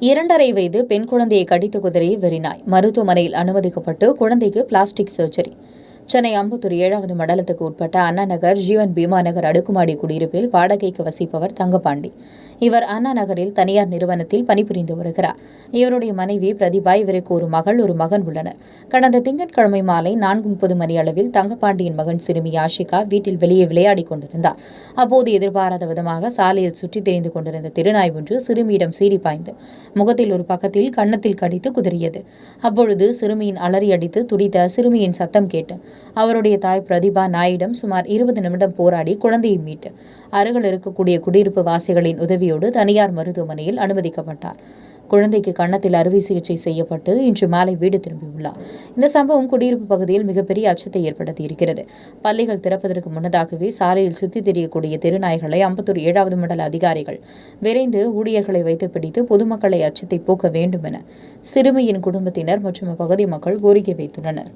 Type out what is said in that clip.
2.5 வயது பெண் குழந்தையை கடித்து குதறிய வெறிநாய் மருத்துவமனையில் அனுமதிக்கப்பட்டு குழந்தைக்கு பிளாஸ்டிக் சர்ஜரி. சென்னை அம்பத்தூர் 7வது மண்டலத்துக்கு உட்பட்ட அண்ணா நகர் ஜீவன் பீமா நகர் அடுக்குமாடி குடியிருப்பில் வாடகைக்கு வசிப்பவர் தங்கபாண்டி. இவர் அண்ணா நகரில் தனியார் நிறுவனத்தில் பணிபுரிந்து வருகிறார். இவருடைய மனைவி பிரதிபா, இவருக்கு ஒரு மகள், ஒரு மகன் உள்ளனர். கடந்த திங்கட்கிழமை மாலை 4:30 மணி அளவில் தங்கபாண்டியின் மகன் சிறுமி ஆஷிகா வீட்டில் வெளியே விளையாடிக் கொண்டிருந்தார். அப்போது எதிர்பாராத விதமாக சாலையில் சுற்றித் திரிந்து கொண்டிருந்த திருநாய் ஒன்று சிறுமியிடம் சீறி பாய்ந்து முகத்தில் ஒரு பக்கத்தில் கன்னத்தில் கடித்து குதறியது. அப்பொழுது சிறுமியின் அலறி அடித்து துடித்த சிறுமியின் சத்தம் கேட்டு அவருடைய தாய் பிரதிபா நாயிடம் சுமார் 20 நிமிடம் போராடி குழந்தையை மீட்டு அருகில் இருக்கக்கூடிய குடியிருப்பு வாசிகளின் உதவியோடு தனியார் மருத்துவமனையில் அனுமதிக்கப்பட்டார். குழந்தைக்கு கன்னத்தில் அறுவை சிகிச்சை செய்யப்பட்டு இன்று மாலை வீடு திரும்பியுள்ளார். இந்த சம்பவம் குடியிருப்பு பகுதியில் மிகப்பெரிய அச்சத்தை ஏற்படுத்தியிருக்கிறது. பள்ளிகள் திறப்பதற்கு முன்னதாகவே சாலையில் சுற்றித் திரியக்கூடிய தெருநாய்களை அம்பத்தூர் 7வது மண்டல அதிகாரிகள் விரைந்து ஊழியர்களை வைத்து பிடித்து பொதுமக்களை அச்சத்தை போக்க வேண்டும் என சிறுமியின் குடும்பத்தினர் மற்றும் அப்பகுதி மக்கள் கோரிக்கை வைத்துள்ளனர்.